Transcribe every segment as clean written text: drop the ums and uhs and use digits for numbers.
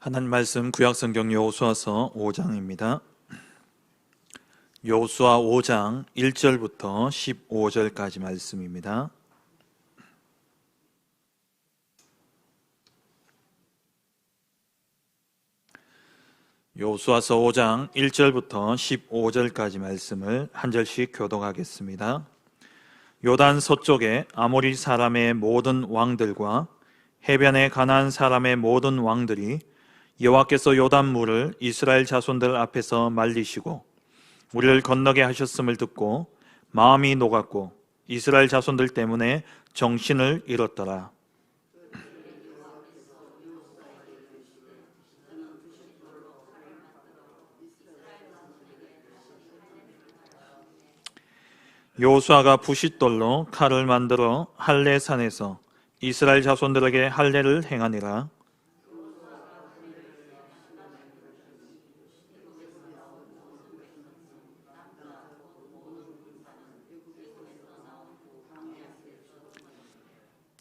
하나님 말씀 구약성경 여호수아서 5장입니다. 여호수아 5장 1절부터 15절까지 말씀입니다. 여호수아서 5장 1절부터 15절까지 말씀을 한 절씩 교독하겠습니다. 요단 서쪽에 아모리 사람의 모든 왕들과 해변에 가나안 사람의 모든 왕들이 여호와께서 요단물을 이스라엘 자손들 앞에서 말리시고 우리를 건너게 하셨음을 듣고 마음이 녹았고 이스라엘 자손들 때문에 정신을 잃었더라. 여호수아가 부싯돌로 칼을 만들어 할례산에서 이스라엘 자손들에게 할례를 행하니라.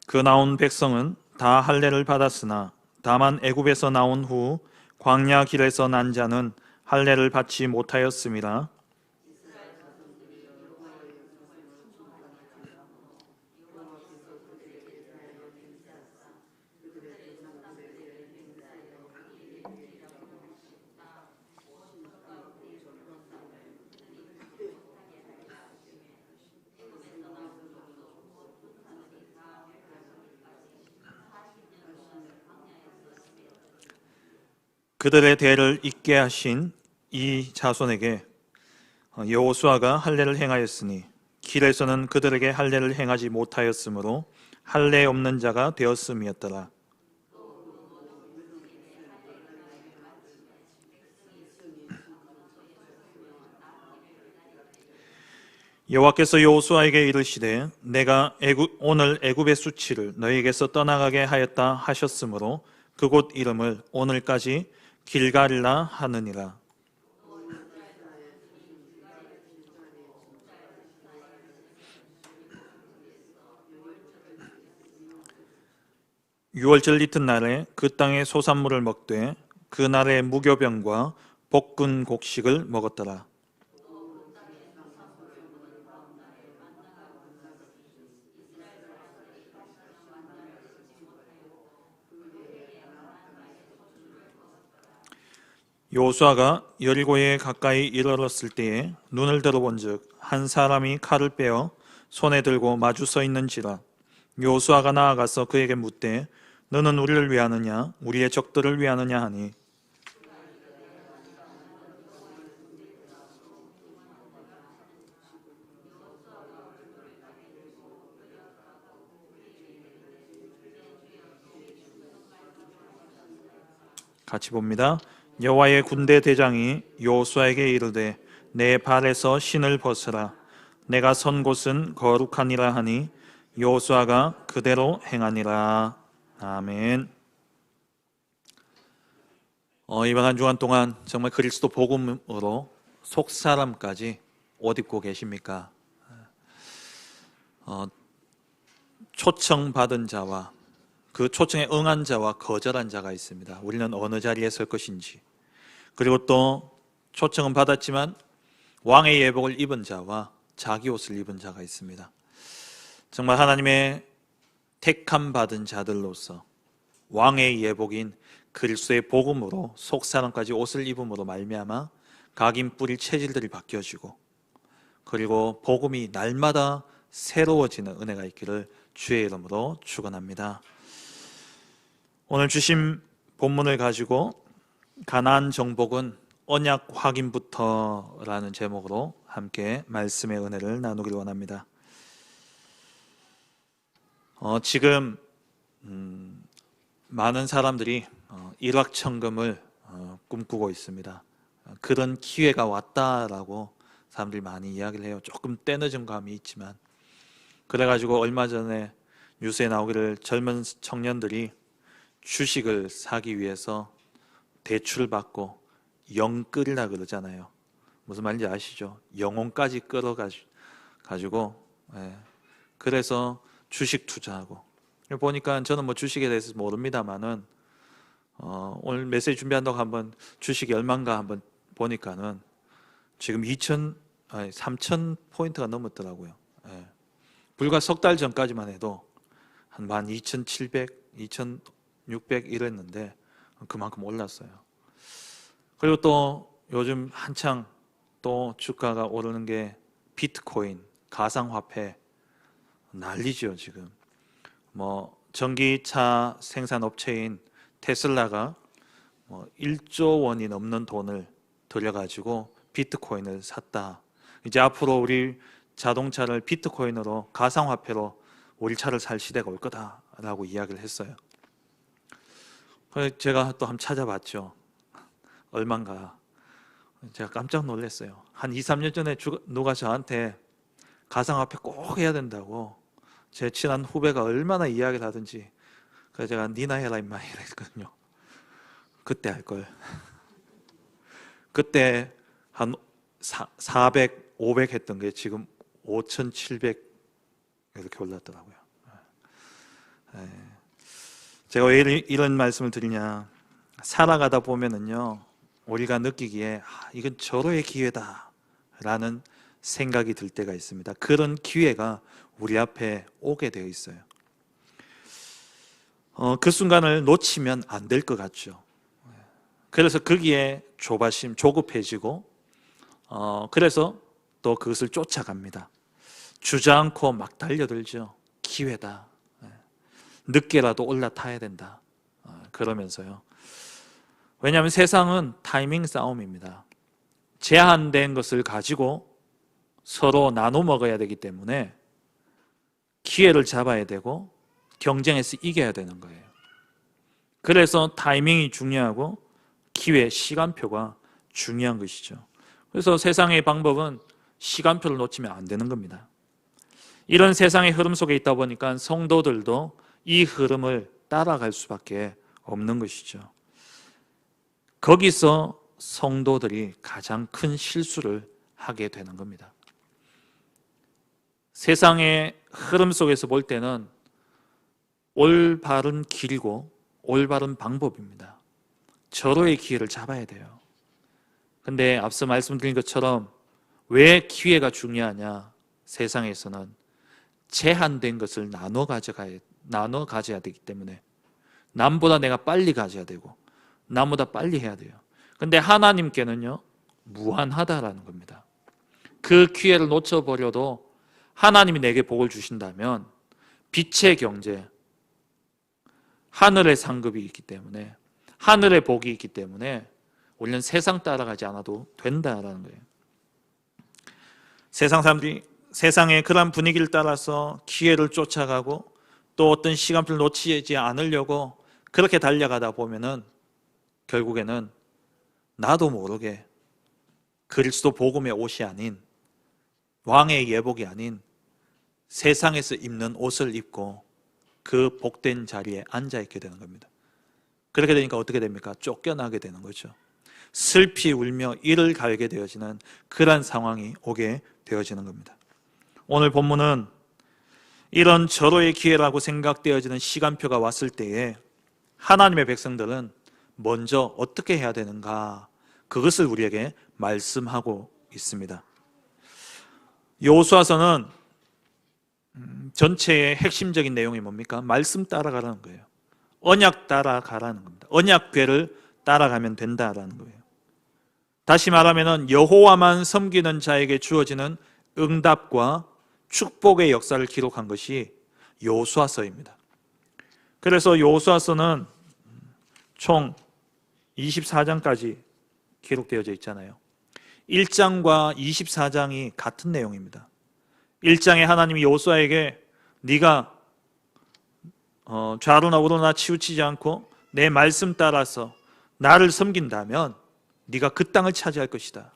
그 나온 백성은 다 할례를 받았으나 다만 애굽에서 나온 후 광야 길에서 난 자는 할례를 받지 못하였음이라. 그들의 대를 잇게 하신 이 자손에게 여호수아가 할례를 행하였으니 길에서는 그들에게 할례를 행하지 못하였으므로 할례 없는 자가 되었음이었더라. 여호와께서 여호수아에게 이르시되 내가 오늘 애굽의 수치를 너희에게서 떠나가게 하였다 하셨으므로 그곳 이름을 오늘까지 길갈이라 하느니라. 유월절 이튿날에 그 땅의 소산물을 먹되 그 날에 무교병과 볶은 곡식을 먹었더라. 여호수아가 여리고에 가까이 이르렀을 때에 눈을 들어본즉 한 사람이 칼을 빼어 손에 들고 마주 서 있는지라. 여호수아가 나아가서 그에게 묻되 너는 우리를 위하느냐 우리의 적들을 위하느냐 하니 같이 봅니다. 여호와의 군대 대장이 여호수아에게 이르되 내 발에서 신을 벗으라. 내가 선 곳은 거룩하니라 하니 여호수아가 그대로 행하니라. 아멘. 이번 한 주간 동안 정말 그리스도 복음으로 속사람까지 옷 입고 계십니까? 초청받은 자와 그 초청에 응한 자와 거절한 자가 있습니다. 우리는 어느 자리에 설 것인지. 그리고 또 초청은 받았지만 왕의 예복을 입은 자와 자기 옷을 입은 자가 있습니다. 정말 하나님의 택함 받은 자들로서 왕의 예복인 그리스도의 복음으로 속사람까지 옷을 입음으로 말미암아 각인 뿌릴 체질들이 바뀌어지고 그리고 복음이 날마다 새로워지는 은혜가 있기를 주의 이름으로 축원합니다. 오늘 주신 본문을 가지고 가나안 정복은 언약 확인부터라는 제목으로 함께 말씀의 은혜를 나누기를 원합니다. 지금 많은 사람들이 일확천금을 꿈꾸고 있습니다. 그런 기회가 왔다라고 사람들이 많이 이야기를 해요. 조금 때늦은 감이 있지만 그래가지고 얼마 전에 뉴스에 나오기를 젊은 청년들이 주식을 사기 위해서 대출을 받고 영 끌이라 그러잖아요. 무슨 말인지 아시죠? 영혼까지 끌어가지고 그래서 주식 투자하고 보니까 저는 뭐 주식에 대해서 모릅니다만은 오늘 메시지 준비한다고 한번 주식이 얼마인가 한번 보니까는 지금 3,000 포인트가 넘었더라고요. 예. 불과 석 달 전까지만 해도 한 12,700, 2,600 이랬는데 그만큼 올랐어요. 그리고 또 요즘 한창 또 주가가 오르는 게 비트코인, 가상화폐 난리죠 지금. 전기차 생산 업체인 테슬라가 1조 원이 넘는 돈을 들여가지고 비트코인을 샀다. 이제 앞으로 우리 자동차를 비트코인으로 가상화폐로 우리 차를 살 시대가 올 거다라고 이야기를 했어요. 그래서 제가 또 한번 찾아봤죠. 얼마인가. 제가 깜짝 놀랐어요. 한 2, 3년 전에 누가 저한테 가상화폐 꼭 해야 된다고 제 친한 후배가 얼마나 이야기를 하든지 그래서 제가 니나 해라 임마 이랬거든요. 그때 할걸. 그때 한 400, 500 했던 게 지금 5,700 이렇게 올랐더라고요. 제가 왜 이런 말씀을 드리냐, 살아가다 보면은요 우리가 느끼기에 이건 절호의 기회다 라는 생각이 들 때가 있습니다. 그런 기회가 우리 앞에 오게 되어 있어요. 그 순간을 놓치면 안 될 것 같죠. 그래서 거기에 조급해지고 그래서 또 그것을 쫓아갑니다. 주저앉고 막 달려들죠. 기회다. 늦게라도 올라타야 된다. 그러면서요. 왜냐하면 세상은 타이밍 싸움입니다. 제한된 것을 가지고 서로 나눠 먹어야 되기 때문에 기회를 잡아야 되고 경쟁에서 이겨야 되는 거예요. 그래서 타이밍이 중요하고 기회, 시간표가 중요한 것이죠. 그래서 세상의 방법은 시간표를 놓치면 안 되는 겁니다. 이런 세상의 흐름 속에 있다 보니까 성도들도 이 흐름을 따라갈 수밖에 없는 것이죠. 거기서 성도들이 가장 큰 실수를 하게 되는 겁니다. 세상의 흐름 속에서 볼 때는 올바른 길이고 올바른 방법입니다. 절호의 기회를 잡아야 돼요. 근데 앞서 말씀드린 것처럼 왜 기회가 중요하냐? 세상에서는 제한된 것을 나눠 가져야 되기 때문에 남보다 내가 빨리 가져야 되고 남보다 빨리 해야 돼요. 근데 하나님께는요 무한하다라는 겁니다. 그 기회를 놓쳐버려도 하나님이 내게 복을 주신다면 빛의 경제, 하늘의 상급이 있기 때문에, 하늘의 복이 있기 때문에 우리는 세상 따라가지 않아도 된다라는 거예요. 세상 사람들이 세상의 그런 분위기를 따라서 기회를 쫓아가고 또 어떤 시간표를 놓치지 않으려고 그렇게 달려가다 보면은 결국에는 나도 모르게 그리스도 복음의 옷이 아닌, 왕의 예복이 아닌 세상에서 입는 옷을 입고 그 복된 자리에 앉아 있게 되는 겁니다. 그렇게 되니까 어떻게 됩니까? 쫓겨나게 되는 거죠. 슬피 울며 이를 갈게 되어지는 그런 상황이 오게 되어지는 겁니다. 오늘 본문은 이런 절호의 기회라고 생각되어지는 시간표가 왔을 때에 하나님의 백성들은 먼저 어떻게 해야 되는가, 그것을 우리에게 말씀하고 있습니다. 여호수아서는 전체의 핵심적인 내용이 뭡니까? 말씀 따라가라는 거예요. 언약 따라가라는 겁니다. 언약궤를 따라가면 된다라는 거예요. 다시 말하면 여호와만 섬기는 자에게 주어지는 응답과 축복의 역사를 기록한 것이 여호수아서입니다. 그래서 여호수아서는 총 24장까지 기록되어져 있잖아요. 1장과 24장이 같은 내용입니다. 1장에 하나님이 여호수아에게 네가 좌로나 우로나 치우치지 않고 내 말씀 따라서 나를 섬긴다면 네가 그 땅을 차지할 것이다.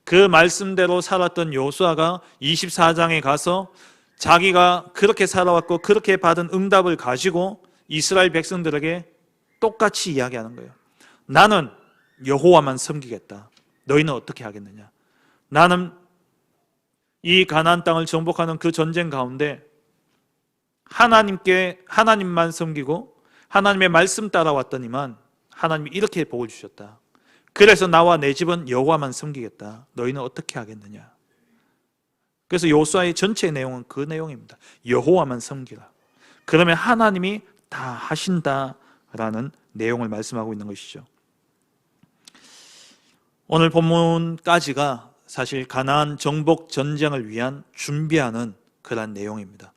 그 말씀대로 살았던 여호수아가 24장에 가서 자기가 그렇게 살아왔고 그렇게 받은 응답을 가지고 이스라엘 백성들에게 똑같이 이야기하는 거예요. 나는 여호와만 섬기겠다. 너희는 어떻게 하겠느냐? 나는 이 가나안 땅을 정복하는 그 전쟁 가운데 하나님만 섬기고 하나님의 말씀 따라왔더니만 하나님이 이렇게 복을 주셨다. 그래서 나와 내 집은 여호와만 섬기겠다. 너희는 어떻게 하겠느냐? 그래서 여호수아의 전체 내용은 그 내용입니다. 여호와만 섬기라. 그러면 하나님이 다 하신다라는 내용을 말씀하고 있는 것이죠. 오늘 본문까지가 사실 가나안 정복 전쟁을 위한 준비하는 그런 내용입니다.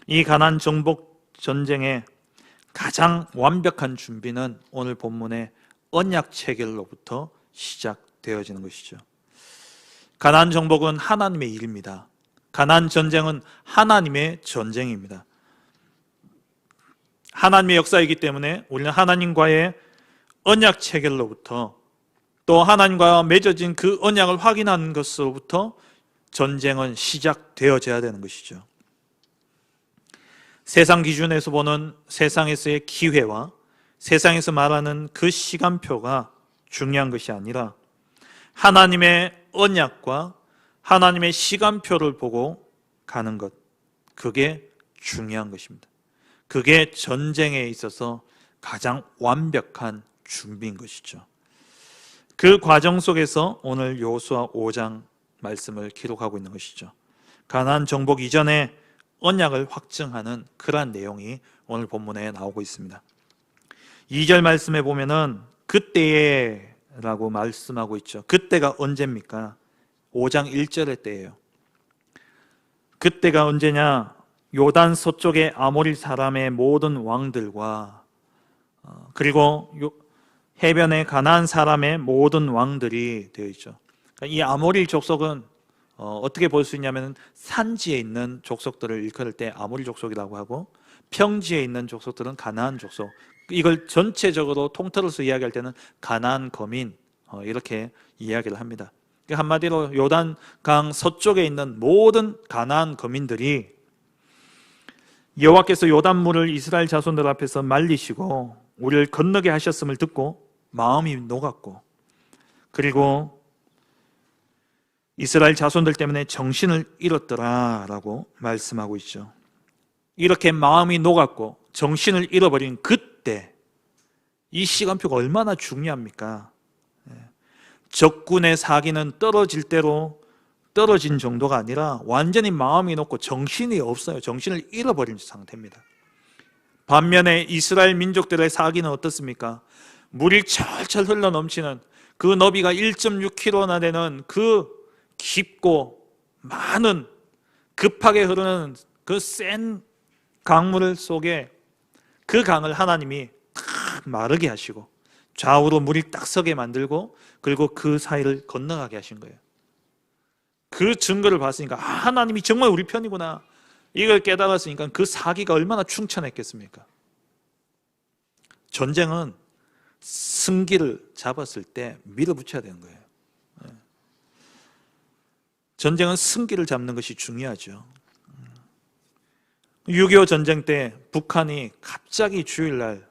이 가나안 정복 전쟁의 가장 완벽한 준비는 오늘 본문의 언약 체결로부터 시작되어지는 것이죠. 가나안 정복은 하나님의 일입니다. 가나안 전쟁은 하나님의 전쟁입니다. 하나님의 역사이기 때문에 우리는 하나님과의 언약 체결로부터 또 하나님과 맺어진 그 언약을 확인하는 것으로부터 전쟁은 시작되어져야 되는 것이죠. 세상 기준에서 보는 세상에서의 기회와 세상에서 말하는 그 시간표가 중요한 것이 아니라 하나님의 언약과 하나님의 시간표를 보고 가는 것, 그게 중요한 것입니다. 그게 전쟁에 있어서 가장 완벽한 준비인 것이죠. 그 과정 속에서 오늘 여호수아 5장 말씀을 기록하고 있는 것이죠. 가나안 정복 이전에 언약을 확증하는 그러한 내용이 오늘 본문에 나오고 있습니다. 2절 말씀에 보면은 그때에 라고 말씀하고 있죠. 그때가 언제입니까? 5장 1절의 때예요. 그때가 언제냐? 요단 서쪽의 아모리 사람의 모든 왕들과 그리고 해변의 가나안 사람의 모든 왕들이 되어 있죠. 이 아모리 족속은 어떻게 볼 수 있냐면 산지에 있는 족속들을 일컬을 때 아모리 족속이라고 하고 평지에 있는 족속들은 가나안 족속, 이걸 전체적으로 통틀어서 이야기할 때는 가나안 거민 이렇게 이야기를 합니다. 한마디로 요단강 서쪽에 있는 모든 가나안 거민들이 여호와께서 요단물을 이스라엘 자손들 앞에서 말리시고 우리를 건너게 하셨음을 듣고 마음이 녹았고, 그리고 이스라엘 자손들 때문에 정신을 잃었더라라고 말씀하고 있죠. 이렇게 마음이 녹았고 정신을 잃어버린 그때, 이 시간표가 얼마나 중요합니까? 적군의 사기는 떨어질 대로 떨어진 정도가 아니라 완전히 마음이 녹고 정신이 없어요. 정신을 잃어버린 상태입니다. 반면에 이스라엘 민족들의 사기는 어떻습니까? 물이 철철 흘러 넘치는 그 너비가 1.6km나 되는 그 깊고 많은 급하게 흐르는 그 센 강물 속에 그 강을 하나님이 탁 마르게 하시고 좌우로 물이 딱 서게 만들고 그리고 그 사이를 건너가게 하신 거예요. 그 증거를 봤으니까 하나님이 정말 우리 편이구나, 이걸 깨달았으니까 그 사기가 얼마나 충천했겠습니까? 전쟁은 승기를 잡았을 때 밀어붙여야 되는 거예요. 전쟁은 승기를 잡는 것이 중요하죠. 6.25 전쟁 때 북한이 갑자기 주일날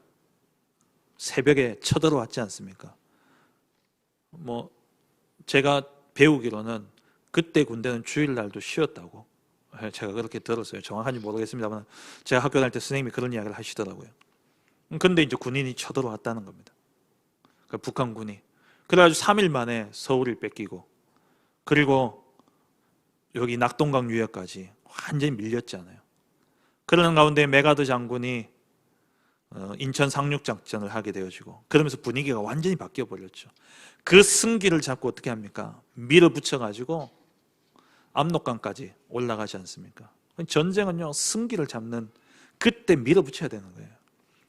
새벽에 쳐들어왔지 않습니까? 제가 배우기로는 그때 군대는 주일날도 쉬었다고 제가 그렇게 들었어요. 정확한지 모르겠습니다만 제가 학교 다닐 때 선생님이 그런 이야기를 하시더라고요. 근데 이제 군인이 쳐들어왔다는 겁니다. 그러니까 북한군이. 그래가지고 3일 만에 서울을 뺏기고, 그리고 여기 낙동강 유역까지 완전히 밀렸잖아요. 그러는 가운데 메가드 장군이 인천 상륙작전을 하게 되어지고, 그러면서 분위기가 완전히 바뀌어 버렸죠. 그 승기를 잡고 어떻게 합니까? 밀어붙여가지고 압록강까지 올라가지 않습니까? 전쟁은요, 승기를 잡는, 그때 밀어붙여야 되는 거예요.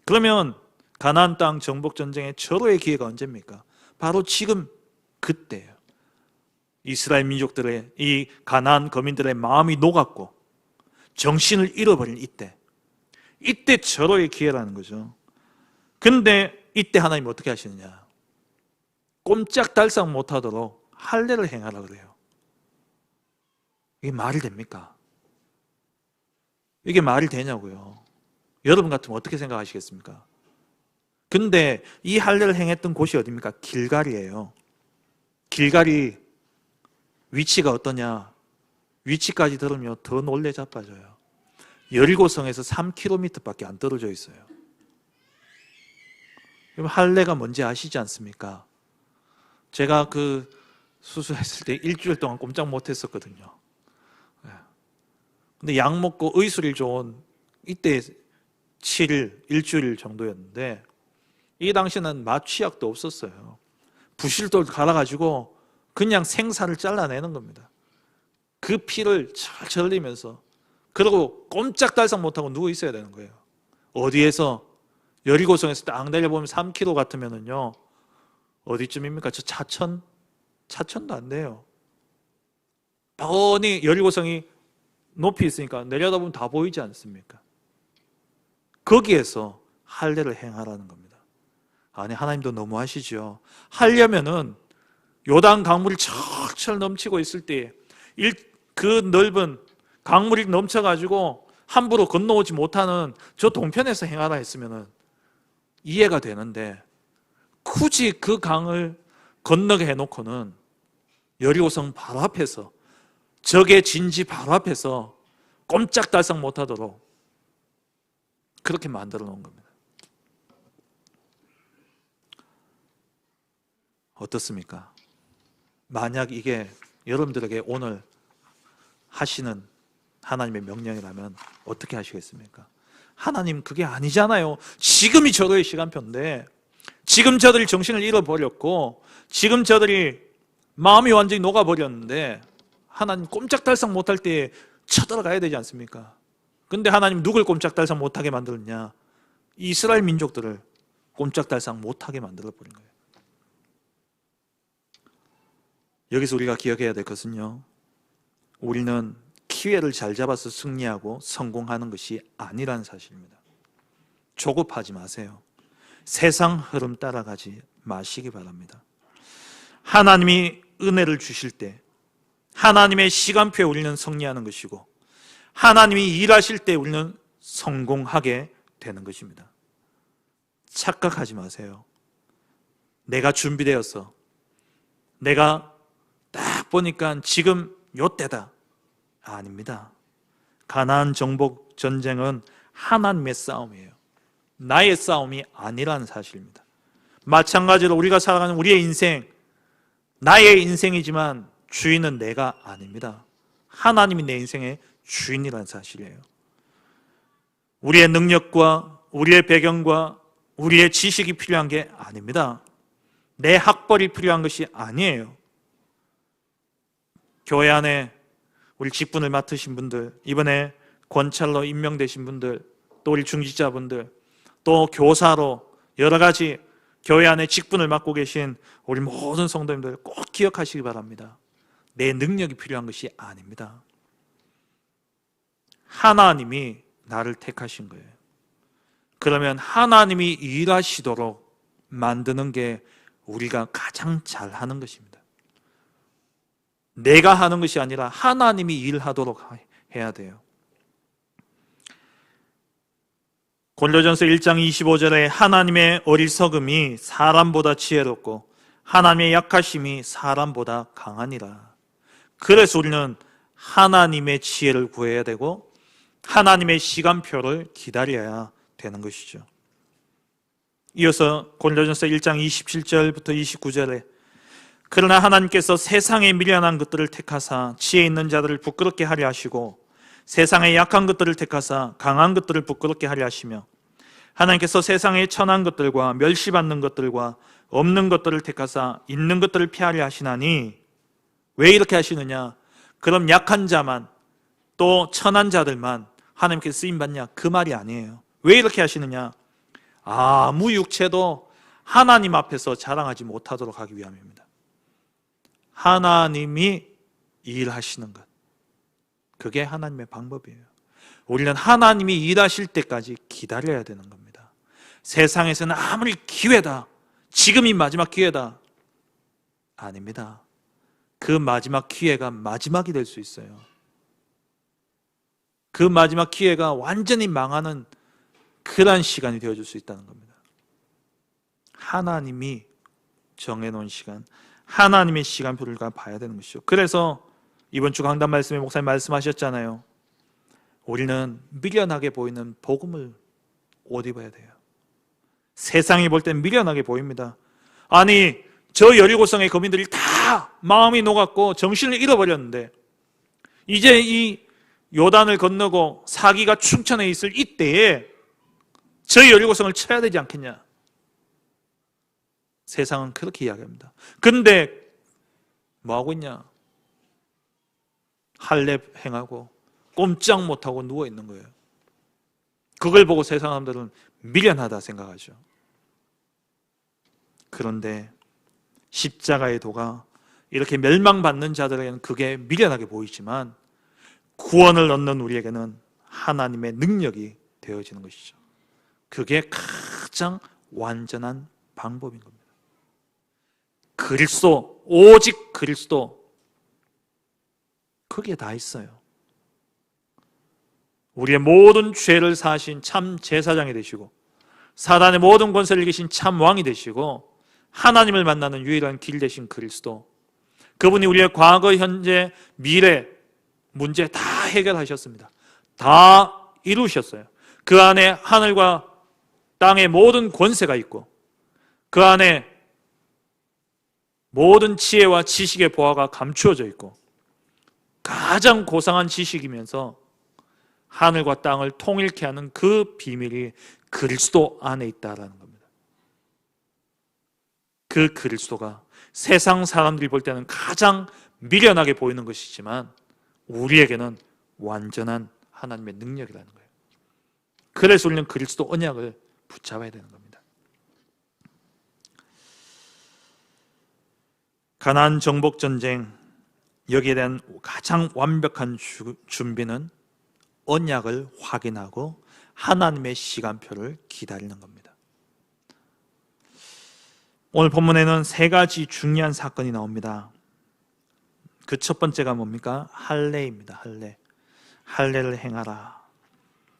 그러면 가나안 땅 정복 전쟁의 절호의 기회가 언제입니까? 바로 지금 그때예요. 이스라엘 민족들의, 이 가나안 거민들의 마음이 녹았고 정신을 잃어버린 이때 절호의 기회라는 거죠. 근데 이때 하나님 어떻게 하시느냐? 꼼짝달싹 못하도록 할례를 행하라 그래요. 이게 말이 됩니까? 이게 말이 되냐고요. 여러분 같으면 어떻게 생각하시겠습니까? 근데 이 할례를 행했던 곳이 어디입니까? 길갈이에요. 길갈이 위치가 어떠냐? 위치까지 들으면 더 놀래 자빠져요. 여리고성에서 3km밖에 안 떨어져 있어요. 여러분, 할례가 뭔지 아시지 않습니까? 제가 그 수술했을 때 일주일 동안 꼼짝 못 했었거든요. 근데 약 먹고 의술일 좋은 이때 7일, 일주일 정도였는데 이 당시는 마취약도 없었어요. 부실돌 갈아가지고 그냥 생사를 잘라내는 겁니다. 그 피를 잘 흘리면서, 그리고 꼼짝달싹 못하고 누워 있어야 되는 거예요. 어디에서? 여리고성에서 딱 내려보면 3km 같으면은요, 어디쯤입니까? 저 차천도 안 돼요. 뻔히 여리고성이 높이 있으니까 내려다보면 다 보이지 않습니까? 거기에서 할례를 행하라는 겁니다. 아니, 하나님도 너무하시죠. 하려면은 요단 강물이 철철 넘치고 있을 때 그 넓은 강물이 넘쳐가지고 함부로 건너오지 못하는 저 동편에서 행하라 했으면은 이해가 되는데, 굳이 그 강을 건너게 해놓고는 여리고성 바로 앞에서, 적의 진지 바로 앞에서 꼼짝달싹 못하도록 그렇게 만들어 놓은 겁니다. 어떻습니까? 만약 이게 여러분들에게 오늘 하시는 하나님의 명령이라면 어떻게 하시겠습니까? 하나님, 그게 아니잖아요. 지금이 저들의 시간표인데, 지금 저들이 정신을 잃어버렸고, 지금 저들이 마음이 완전히 녹아버렸는데, 하나님 꼼짝달싹 못할 때 쳐들어가야 되지 않습니까? 근데 하나님 누굴 꼼짝달싹 못하게 만들었냐? 이스라엘 민족들을 꼼짝달싹 못하게 만들어버린 거예요. 여기서 우리가 기억해야 될 것은요, 우리는 기회를 잘 잡아서 승리하고 성공하는 것이 아니라는 사실입니다. 조급하지 마세요. 세상 흐름 따라가지 마시기 바랍니다. 하나님이 은혜를 주실 때 하나님의 시간표에 우리는 승리하는 것이고, 하나님이 일하실 때 우리는 성공하게 되는 것입니다. 착각하지 마세요. 내가 준비되어서, 내가 딱 보니까 지금 요때다. 아닙니다. 가나안 정복 전쟁은 하나님의 싸움이에요. 나의 싸움이 아니라는 사실입니다. 마찬가지로 우리가 살아가는 우리의 인생, 나의 인생이지만 주인은 내가 아닙니다. 하나님이 내 인생의 주인이라는 사실이에요. 우리의 능력과 우리의 배경과 우리의 지식이 필요한 게 아닙니다. 내 학벌이 필요한 것이 아니에요. 교회 안에 우리 직분을 맡으신 분들, 이번에 권찰로 임명되신 분들, 또 우리 중직자분들, 또 교사로 여러 가지 교회 안에 직분을 맡고 계신 우리 모든 성도님들 꼭 기억하시기 바랍니다. 내 능력이 필요한 것이 아닙니다. 하나님이 나를 택하신 거예요. 그러면 하나님이 일하시도록 만드는 게 우리가 가장 잘하는 것입니다. 내가 하는 것이 아니라 하나님이 일하도록 해야 돼요. 골로전서 1장 25절에 하나님의 어리석음이 사람보다 지혜롭고 하나님의 약하심이 사람보다 강하니라. 그래서 우리는 하나님의 지혜를 구해야 되고 하나님의 시간표를 기다려야 되는 것이죠. 이어서 골로전서 1장 27절부터 29절에 그러나 하나님께서 세상에 미련한 것들을 택하사 지혜 있는 자들을 부끄럽게 하려 하시고 세상에 약한 것들을 택하사 강한 것들을 부끄럽게 하려 하시며 하나님께서 세상에 천한 것들과 멸시받는 것들과 없는 것들을 택하사 있는 것들을 피하려 하시나니, 왜 이렇게 하시느냐? 그럼 약한 자만, 또 천한 자들만 하나님께서 쓰임받냐? 그 말이 아니에요. 왜 이렇게 하시느냐? 아무 육체도 하나님 앞에서 자랑하지 못하도록 하기 위함입니다. 하나님이 일하시는 것, 그게 하나님의 방법이에요. 우리는 하나님이 일하실 때까지 기다려야 되는 겁니다. 세상에서는 아무리 기회다, 지금이 마지막 기회다, 아닙니다. 그 마지막 기회가 마지막이 될 수 있어요. 그 마지막 기회가 완전히 망하는 그런 시간이 되어줄 수 있다는 겁니다. 하나님이 정해놓은 시간, 하나님의 시간표를 봐야 되는 것이죠. 그래서 이번 주 강단 말씀에 목사님 말씀하셨잖아요. 우리는 미련하게 보이는 복음을 옷 입어야 돼요. 세상이 볼 땐 미련하게 보입니다. 아니, 저 여리고성의 거민들이 다 마음이 녹았고 정신을 잃어버렸는데 이제 이 요단을 건너고 사기가 충천에 있을 이때에 저 여리고성을 쳐야 되지 않겠냐. 세상은 그렇게 이야기합니다. 근데 뭐하고 있냐? 할례 행하고 꼼짝 못하고 누워있는 거예요. 그걸 보고 세상 사람들은 미련하다 생각하죠. 그런데 십자가의 도가 이렇게 멸망받는 자들에게는 그게 미련하게 보이지만 구원을 얻는 우리에게는 하나님의 능력이 되어지는 것이죠. 그게 가장 완전한 방법인 겁니다. 그리스도, 오직 그리스도, 그게 다 있어요. 우리의 모든 죄를 사하신 참 제사장이 되시고 사단의 모든 권세를 이기신 참 왕이 되시고 하나님을 만나는 유일한 길 되신 그리스도, 그분이 우리의 과거, 현재, 미래 문제 다 해결하셨습니다. 다 이루셨어요. 그 안에 하늘과 땅의 모든 권세가 있고 그 안에 모든 지혜와 지식의 보화가 감추어져 있고 가장 고상한 지식이면서 하늘과 땅을 통일케 하는 그 비밀이 그리스도 안에 있다라는 겁니다. 그 그리스도가 세상 사람들이 볼 때는 가장 미련하게 보이는 것이지만 우리에게는 완전한 하나님의 능력이라는 거예요. 그래서 우리는 그리스도 언약을 붙잡아야 되는 겁니다. 가나안 정복 전쟁, 여기에 대한 가장 완벽한 준비는 언약을 확인하고 하나님의 시간표를 기다리는 겁니다. 오늘 본문에는 세 가지 중요한 사건이 나옵니다. 그 첫 번째가 뭡니까? 할례입니다. 할례를 행하라.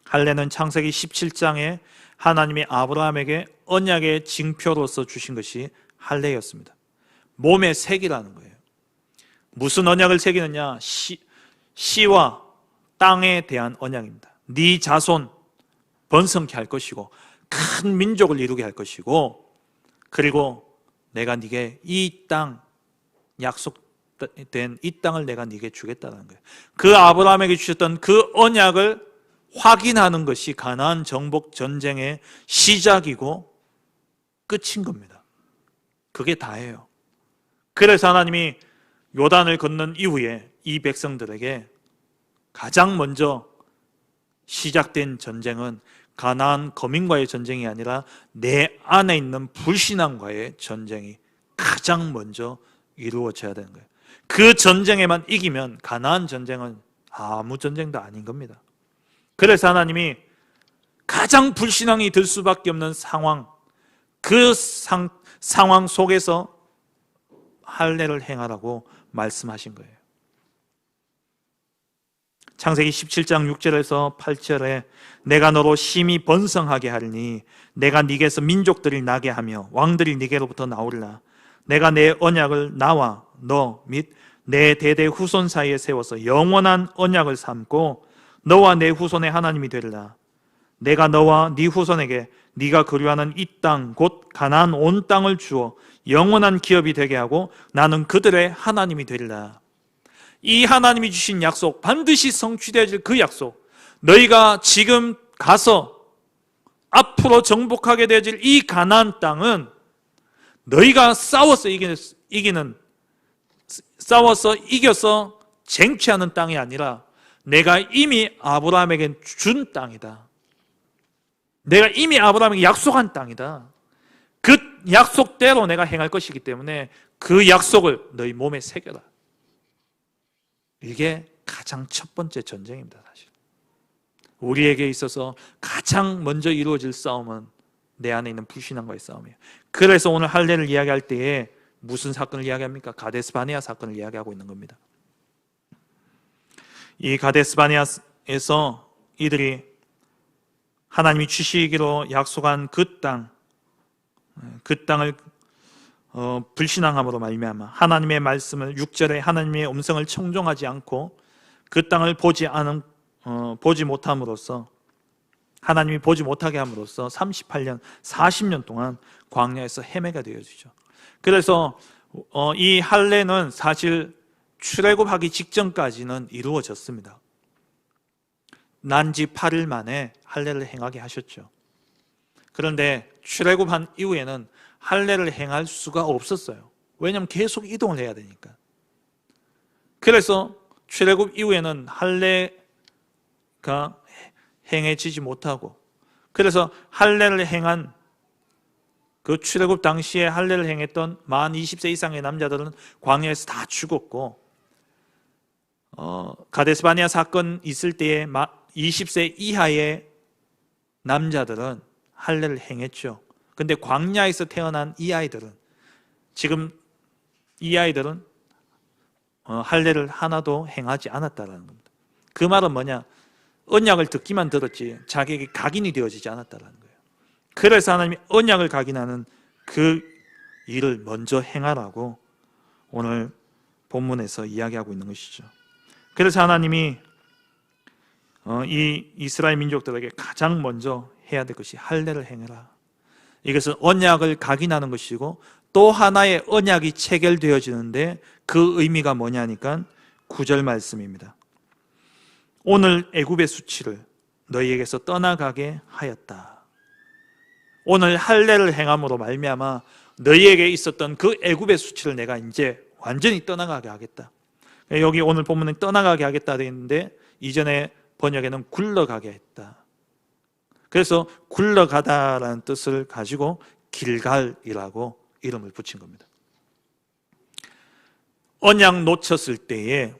할례는 창세기 17장에 하나님이 아브라함에게 언약의 징표로서 주신 것이 할례였습니다. 몸에 새기라는 거예요. 무슨 언약을 새기느냐? 씨와 땅에 대한 언약입니다. 네 자손 번성케 할 것이고 큰 민족을 이루게 할 것이고, 그리고 내가 네게 이 땅, 약속된 이 땅을 내가 네게 주겠다는 거예요. 그 아브라함에게 주셨던 그 언약을 확인하는 것이 가나안 정복 전쟁의 시작이고 끝인 겁니다. 그게 다예요. 그래서 하나님이 요단을 건넌 이후에 이 백성들에게 가장 먼저 시작된 전쟁은 가나안 거민과의 전쟁이 아니라 내 안에 있는 불신앙과의 전쟁이 가장 먼저 이루어져야 되는 거예요. 그 전쟁에만 이기면 가나안 전쟁은 아무 전쟁도 아닌 겁니다. 그래서 하나님이 가장 불신앙이 들 수밖에 없는 상황, 그 상황 속에서 할례를 행하라고 말씀하신 거예요. 창세기 17장 6절에서 8절에 내가 너로 심히 번성하게 하리니 내가 네게서 민족들이 나게 하며 왕들이 네게로부터 나오리라. 내가 내 언약을 나와 너 및 내 대대 후손 사이에 세워서 영원한 언약을 삼고 너와 내 후손의 하나님이 되리라. 내가 너와 네 후손에게 네가 그리워하는 이 땅 곧 가나안 온 땅을 주어 영원한 기업이 되게 하고 나는 그들의 하나님이 되리라. 이 하나님이 주신 약속, 반드시 성취되어질 그 약속, 너희가 지금 가서 앞으로 정복하게 되어질 이 가나안 땅은 너희가 싸워서 이겨서 쟁취하는 땅이 아니라 내가 이미 아브라함에게 준 땅이다. 내가 이미 아브라함에게 약속한 땅이다. 그 약속대로 내가 행할 것이기 때문에 그 약속을 너희 몸에 새겨라. 이게 가장 첫 번째 전쟁입니다. 사실 우리에게 있어서 가장 먼저 이루어질 싸움은 내 안에 있는 불신앙과의 싸움이에요. 그래서 오늘 할례를 이야기할 때에 무슨 사건을 이야기합니까? 가데스 바네아 사건을 이야기하고 있는 겁니다. 이 가데스 바네아에서 이들이 하나님이 주시기로 약속한 그 땅을 불신앙함으로 말미암아 하나님의 말씀을 6절에 하나님의 음성을 청종하지 않고 그 땅을 보지 못함으로써 하나님이 보지 못하게 함으로써 38년, 40년 동안 광야에서 헤매게 되어지죠. 그래서 이 할례는 사실 출애굽하기 직전까지는 이루어졌습니다. 난지 8일 만에 할례를 행하게 하셨죠. 그런데 출애굽한 이후에는 할례를 행할 수가 없었어요. 왜냐하면 계속 이동을 해야 되니까. 그래서 출애굽 이후에는 할례가 행해지지 못하고, 그래서 할례를 행한 그 출애굽 당시에 할례를 행했던 만 20세 이상의 남자들은 광야에서 다 죽었고, 가데스 바네아 사건 있을 때에 20세 이하의 남자들은 할례를 행했죠. 근데 광야에서 태어난 이 아이들은, 지금 이 아이들은 할례를 하나도 행하지 않았다라는 겁니다. 그 말은 뭐냐? 언약을 듣기만 들었지 자기에게 각인이 되어지지 않았다라는 거예요. 그래서 하나님이 언약을 각인하는 그 일을 먼저 행하라고 오늘 본문에서 이야기하고 있는 것이죠. 그래서 하나님이 이 이스라엘 민족들에게 가장 먼저 해야 될 것이 할례를 행해라. 이것은 언약을 각인하는 것이고, 또 하나의 언약이 체결되어지는데 그 의미가 뭐냐니까 9절 말씀입니다. 오늘 애굽의 수치를 너희에게서 떠나가게 하였다. 오늘 할례를 행함으로 말미암아 너희에게 있었던 그 애굽의 수치를 내가 이제 완전히 떠나가게 하겠다. 여기 오늘 본문에 떠나가게 하겠다 되어 있는데, 이전에 번역에는 굴러가게 했다. 그래서 굴러가다라는 뜻을 가지고 길갈이라고 이름을 붙인 겁니다. 언약 놓쳤을 때에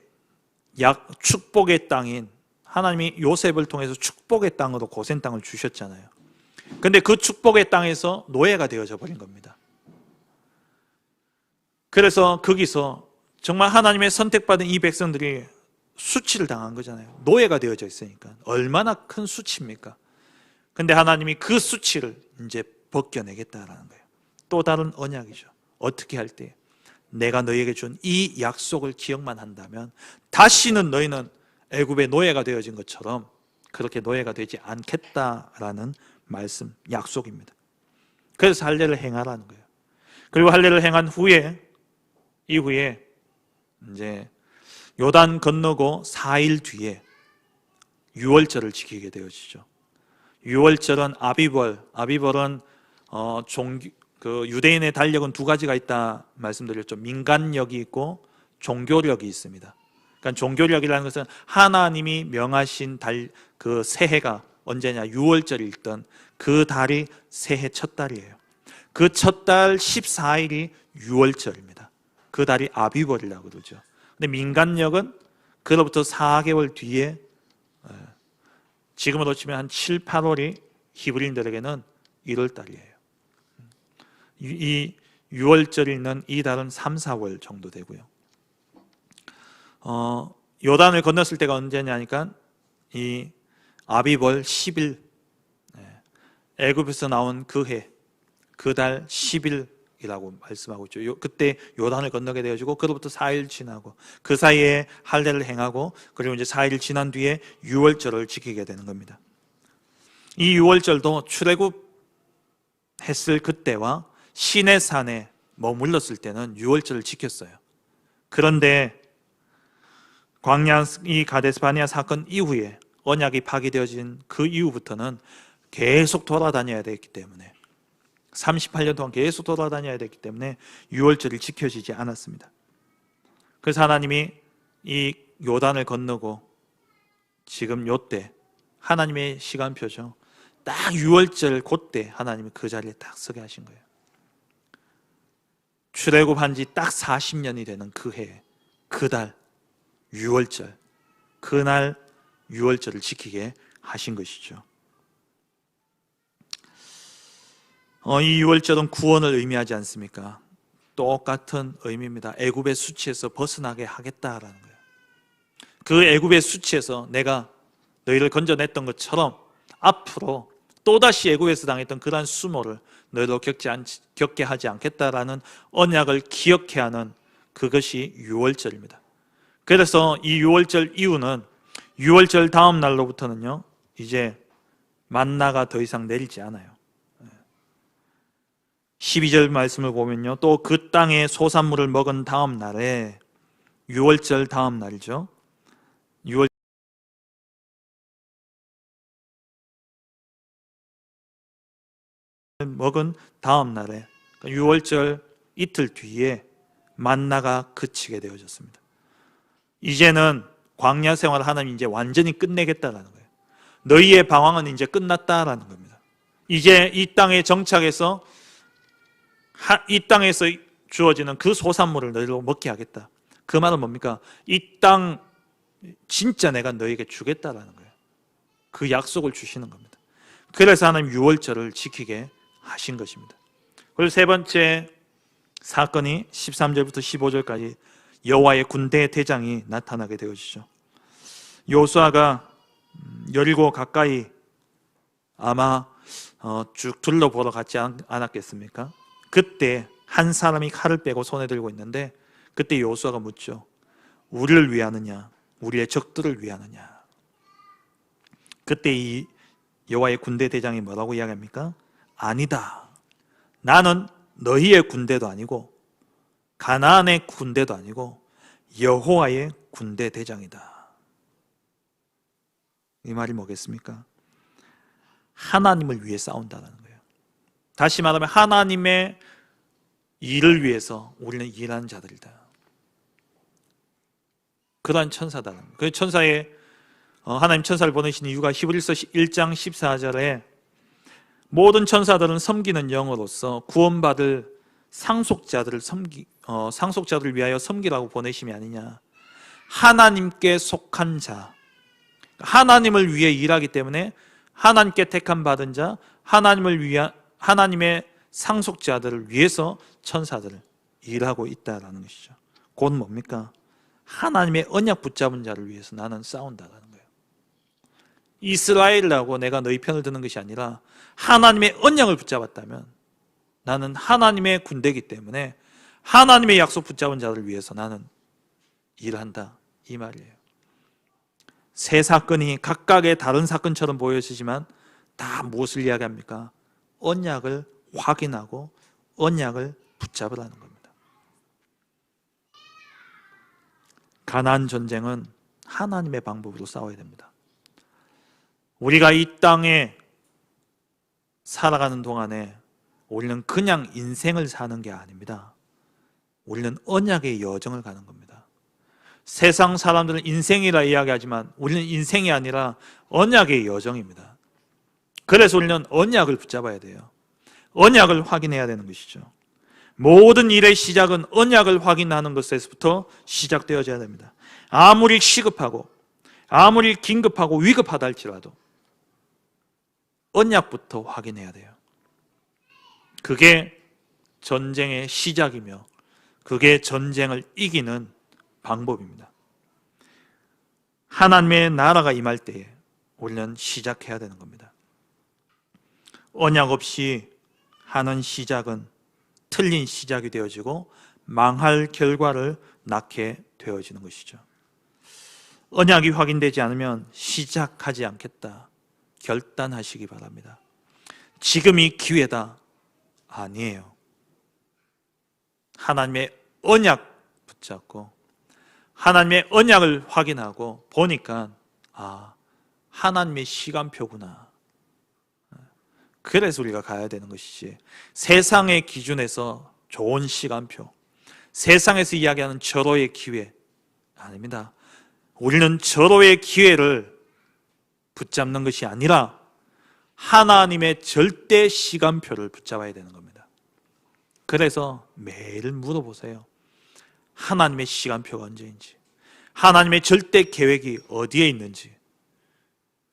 축복의 땅인, 하나님이 요셉을 통해서 축복의 땅으로 고센 땅을 주셨잖아요. 근데 그 축복의 땅에서 노예가 되어져 버린 겁니다. 그래서 거기서 정말 하나님의 선택받은 이 백성들이 수치를 당한 거잖아요. 노예가 되어져 있으니까. 얼마나 큰 수치입니까? 근데 하나님이 그 수치를 이제 벗겨내겠다라는 거예요. 또 다른 언약이죠. 어떻게 할 때? 내가 너희에게 준 이 약속을 기억만 한다면 다시는 너희는 애굽의 노예가 되어진 것처럼 그렇게 노예가 되지 않겠다라는 말씀, 약속입니다. 그래서 할례를 행하라는 거예요. 그리고 할례를 행한 이후에 이제 요단 건너고 4일 뒤에 유월절을 지키게 되어지죠. 유월절은 아비벌은 유대인의 달력은 두 가지가 있다 말씀드렸죠. 민간력이 있고 종교력이 있습니다. 그러니까 종교력이라는 것은 하나님이 명하신 그 새해가 언제냐, 유월절일 땐 그 달이 새해 첫 달이에요. 그 첫 달 14일이 유월절입니다. 그 달이 아비벌이라고 그러죠. 근데 민간력은 그로부터 4개월 뒤에, 지금으로 치면 한 7, 8월이 히브리인들에게는 1월 달이에요. 이 6월절이 있는 이 달은 3, 4월 정도 되고요. 요단을 건넜을 때가 언제냐니까 이 아비벌 10일, 애굽에서 나온 그 해, 그 달 10일이라고 말씀하고 있죠. 그때 요단을 건너게 되어지고 그로부터 4일 지나고 그 사이에 할례를 행하고, 그리고 이제 4일 지난 뒤에 유월절을 지키게 되는 겁니다. 이 유월절도 출애굽했을 그때와 시내산에 머물렀을 때는 유월절을 지켰어요. 그런데 광야 이 가데스 바네아 사건 이후에 언약이 파기되어진 그 이후부터는 계속 돌아다녀야 됐기 때문에, 38년 동안 계속 돌아다녀야 됐기 때문에 유월절이 지켜지지 않았습니다. 그래서 하나님이 이 요단을 건너고 지금 요때 하나님의 시간표죠. 딱 유월절 그때 하나님이 그 자리에 딱 서게 하신 거예요. 출애굽한 지 딱 40년이 되는 그 해, 그 달 유월절, 그날 유월절을 지키게 하신 것이죠. 이 유월절은 구원을 의미하지 않습니까? 똑같은 의미입니다. 애굽의 수치에서 벗어나게 하겠다라는 거예요. 그 애굽의 수치에서 내가 너희를 건져냈던 것처럼 앞으로 또다시 애굽에서 당했던 그러한 수모를 너희도 겪게 하지 않겠다라는 언약을 기억해 하는 그것이 유월절입니다. 그래서 이 유월절 이후는 유월절 다음 날로부터는요, 이제 만나가 더 이상 내리지 않아요. 12절 말씀을 보면요, 또 그 땅의 소산물을 먹은 다음 날에, 유월절 다음 날이죠. 유월 먹은 다음 날에, 유월절 이틀 뒤에 만나가 그치게 되어졌습니다. 이제는 광야 생활을 하나님 이제 완전히 끝내겠다라는 거예요. 너희의 방황은 이제 끝났다라는 겁니다. 이제 이 땅에 정착해서 이 땅에서 주어지는 그 소산물을 너희로 먹게 하겠다. 그 말은 뭡니까? 이 땅 진짜 내가 너희에게 주겠다라는 거예요. 그 약속을 주시는 겁니다. 그래서 하나님 유월절을 지키게 하신 것입니다. 그리고 세 번째 사건이 13절부터 15절까지 여호와의 군대 대장이 나타나게 되어지죠. 요수아가 여리고 가까이 아마 쭉 둘러보러 갔지 않았겠습니까? 그때 한 사람이 칼을 빼고 손에 들고 있는데, 그때 요수아가 묻죠. 우리를 위하느냐, 우리의 적들을 위하느냐. 그때 이 여호와의 군대 대장이 뭐라고 이야기합니까? 아니다. 나는 너희의 군대도 아니고 가나안의 군대도 아니고 여호와의 군대 대장이다. 이 말이 뭐겠습니까? 하나님을 위해 싸운다는 거예요. 다시 말하면 하나님의 일을 위해서 우리는 일하는 자들이다. 그러한 천사다. 그 천사의 하나님 천사를 보내신 이유가 히브리서 1장 14절에 모든 천사들은 섬기는 영으로서 구원받을 상속자들을 상속자들을 위하여 섬기라고 보내심이 아니냐. 하나님께 속한 자, 하나님을 위해 일하기 때문에 하나님께 택함 받은 자, 하나님을 위한 하나님의 상속자들을 위해서 천사들을 일하고 있다라는 것이죠. 곧 뭡니까? 하나님의 언약 붙잡은 자를 위해서 나는 싸운다라는 거예요. 이스라엘이라고 내가 너희 편을 드는 것이 아니라 하나님의 언약을 붙잡았다면 나는 하나님의 군대이기 때문에 하나님의 약속 붙잡은 자를 위해서 나는 일한다, 이 말이에요. 세 사건이 각각의 다른 사건처럼 보여지지만 다 무엇을 이야기합니까? 언약을 확인하고 언약을 붙잡으라는 겁니다. 가나안 전쟁은 하나님의 방법으로 싸워야 됩니다. 우리가 이 땅에 살아가는 동안에 우리는 그냥 인생을 사는 게 아닙니다. 우리는 언약의 여정을 가는 겁니다. 세상 사람들은 인생이라 이야기하지만 우리는 인생이 아니라 언약의 여정입니다. 그래서 우리는 언약을 붙잡아야 돼요. 언약을 확인해야 되는 것이죠. 모든 일의 시작은 언약을 확인하는 것에서부터 시작되어져야 됩니다. 아무리 시급하고 아무리 긴급하고 위급하다 할지라도 언약부터 확인해야 돼요. 그게 전쟁의 시작이며 그게 전쟁을 이기는 방법입니다. 하나님의 나라가 임할 때에 우리는 시작해야 되는 겁니다. 언약 없이 하는 시작은 틀린 시작이 되어지고 망할 결과를 낳게 되어지는 것이죠. 언약이 확인되지 않으면 시작하지 않겠다 결단하시기 바랍니다. 지금이 기회다? 아니에요. 하나님의 언약 붙잡고 하나님의 언약을 확인하고 보니까 하나님의 시간표구나. 그래서 우리가 가야 되는 것이지, 세상의 기준에서 좋은 시간표, 세상에서 이야기하는 절호의 기회 아닙니다. 우리는 절호의 기회를 붙잡는 것이 아니라 하나님의 절대 시간표를 붙잡아야 되는 겁니다. 그래서 매일 물어보세요. 하나님의 시간표가 언제인지, 하나님의 절대 계획이 어디에 있는지,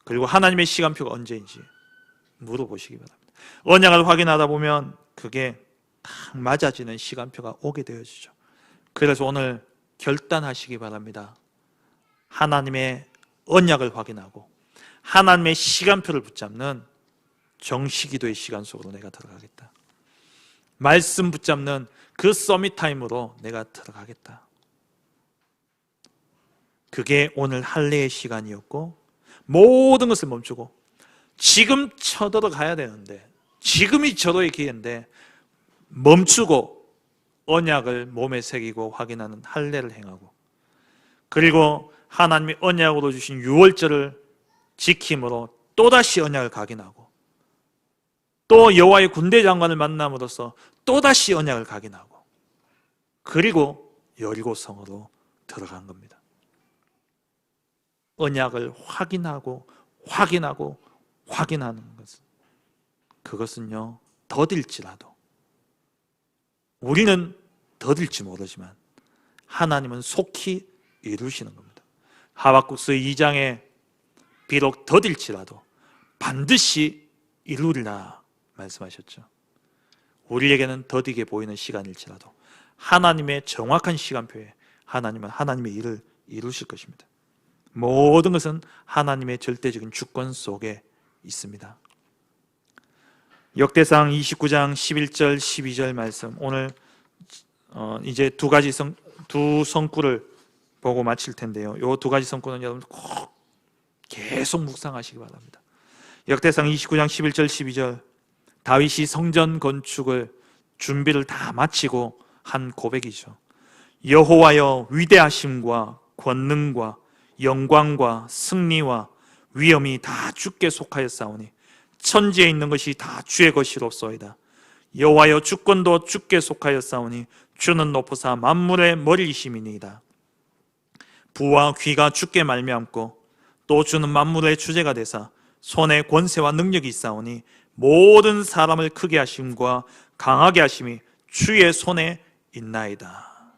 그리고 하나님의 시간표가 언제인지 물어보시기 바랍니다. 언약을 확인하다 보면 그게 딱 맞아지는 시간표가 오게 되어지죠. 그래서 오늘 결단하시기 바랍니다. 하나님의 언약을 확인하고 하나님의 시간표를 붙잡는 정시기도의 시간 속으로 내가 들어가겠다. 말씀 붙잡는 그 서밋 타임으로 내가 들어가겠다. 그게 오늘 할례의 시간이었고 모든 것을 멈추고 지금 쳐들어가야 되는데, 지금이 절호의 기회인데 멈추고 언약을 몸에 새기고 확인하는 할례를 행하고, 그리고 하나님이 언약으로 주신 유월절을 지킴으로 또다시 언약을 각인하고, 또 여호와의 군대 장관을 만남으로써 또다시 언약을 각인하고, 그리고 여리고성으로 들어간 겁니다. 언약을 확인하고 확인하는 것은, 그것은요, 더딜지라도, 우리는 더딜지 모르지만 하나님은 속히 이루시는 겁니다. 하박국서 2장에 비록 더딜지라도 반드시 이루리라 말씀하셨죠. 우리에게는 더디게 보이는 시간일지라도 하나님의 정확한 시간표에 하나님은 하나님의 일을 이루실 것입니다. 모든 것은 하나님의 절대적인 주권 속에 있습니다. 역대상 29장 11절 12절 말씀, 오늘 이제 두 성구를 보고 마칠 텐데요. 이 두 가지 성구는 여러분 꼭 계속 묵상하시기 바랍니다. 역대상 29장 11절 12절, 다윗이 성전 건축을 준비를 다 마치고 한 고백이죠. 여호와여, 위대하심과 권능과 영광과 승리와 위엄이 다 주께 속하였사오니 천지에 있는 것이 다 주의 것이로소이다. 여호와여, 주권도 주께 속하였사오니 주는 높으사 만물의 머리이심이니이다. 부와 귀가 주께 말미암고 또 주는 만물의 주제가 되사 손에 권세와 능력이 있사오니 모든 사람을 크게 하심과 강하게 하심이 주의 손에 있나이다.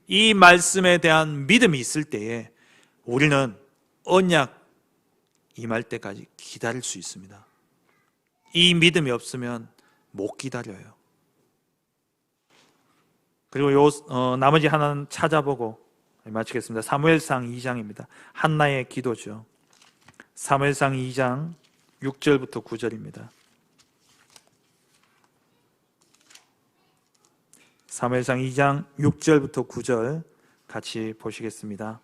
이 말씀에 대한 믿음이 있을 때에 우리는 언약 임할 때까지 기다릴 수 있습니다. 이 믿음이 없으면 못 기다려요. 그리고 나머지 하나는 찾아보고 마치겠습니다. 사무엘상 2장입니다. 한나의 기도죠. 사무엘상 2장 6절부터 9절입니다. 사무엘상 2장 6절부터 9절 같이 보시겠습니다.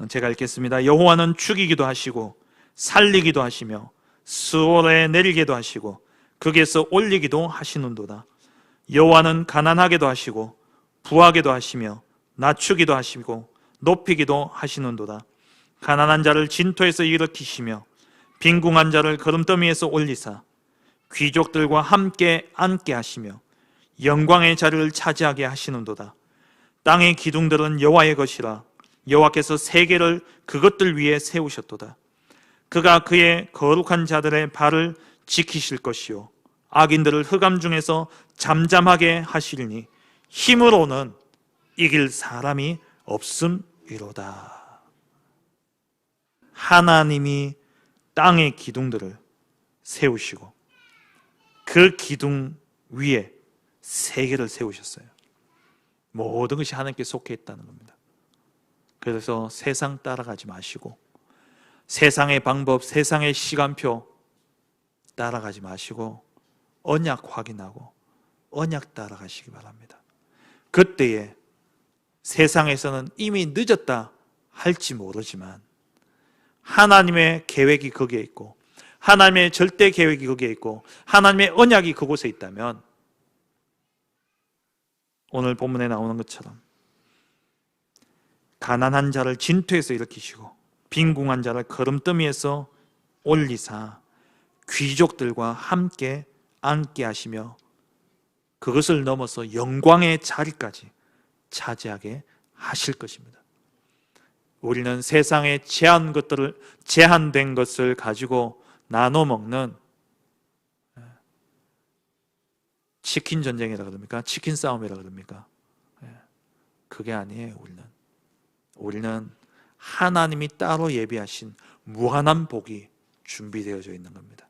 제가 읽겠습니다. 여호와는 죽이기도 하시고 살리기도 하시며 스올에 내리게도 하시고 극에서 올리기도 하시는도다. 여호와는 가난하게도 하시고 부하게도 하시며 낮추기도 하시고 높이기도 하시는도다. 가난한 자를 진토에서 일으키시며 빈궁한 자를 거름더미에서 올리사 귀족들과 함께 앉게 하시며 영광의 자리를 차지하게 하시는도다. 땅의 기둥들은 여호와의 것이라. 여호와께서 세계를 그것들 위에 세우셨도다. 그가 그의 거룩한 자들의 발을 지키실 것이요 악인들을 흑암 중에서 잠잠하게 하시리니 힘으로는 이길 사람이 없음이로다. 하나님이 땅의 기둥들을 세우시고 그 기둥 위에 세계를 세우셨어요. 모든 것이 하나님께 속해 있다는 겁니다. 그래서 세상 따라가지 마시고, 세상의 방법, 세상의 시간표 따라가지 마시고 언약 확인하고 언약 따라가시기 바랍니다. 그때에 세상에서는 이미 늦었다 할지 모르지만 하나님의 계획이 거기에 있고 하나님의 절대 계획이 거기에 있고 하나님의 언약이 그곳에 있다면 오늘 본문에 나오는 것처럼 가난한 자를 진토에서 일으키시고 빈궁한 자를 거름더미에서 올리사 귀족들과 함께 앉게 하시며 그것을 넘어서 영광의 자리까지 차지하게 하실 것입니다. 우리는 세상의 제한된 것을 가지고 나눠 먹는 치킨 전쟁이라 그럽니까? 치킨 싸움이라 그럽니까? 그게 아니에요. 우리는 하나님이 따로 예비하신 무한한 복이 준비되어져 있는 겁니다.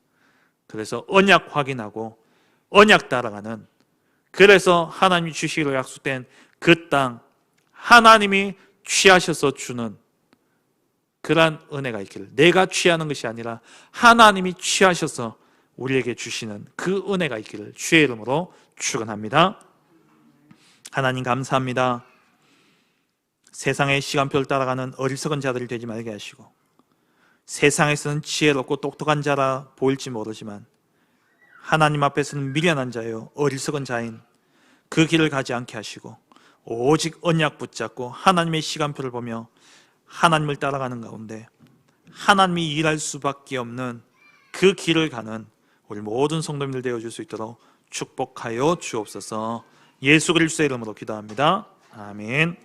그래서 언약 확인하고 언약 따라가는, 그래서 하나님이 주시기로 약속된 그 땅, 하나님이 취하셔서 주는 그러한 은혜가 있기를, 내가 취하는 것이 아니라 하나님이 취하셔서 우리에게 주시는 그 은혜가 있기를 주의 이름으로 축원합니다. 하나님 감사합니다. 세상의 시간표를 따라가는 어리석은 자들이 되지 말게 하시고 세상에서는 지혜롭고 똑똑한 자라 보일지 모르지만 하나님 앞에서는 미련한 자요 어리석은 자인 그 길을 가지 않게 하시고 오직 언약 붙잡고 하나님의 시간표를 보며 하나님을 따라가는 가운데 하나님이 일할 수밖에 없는 그 길을 가는 우리 모든 성도님들 되어줄 수 있도록 축복하여 주옵소서. 예수 그리스도의 이름으로 기도합니다. 아멘.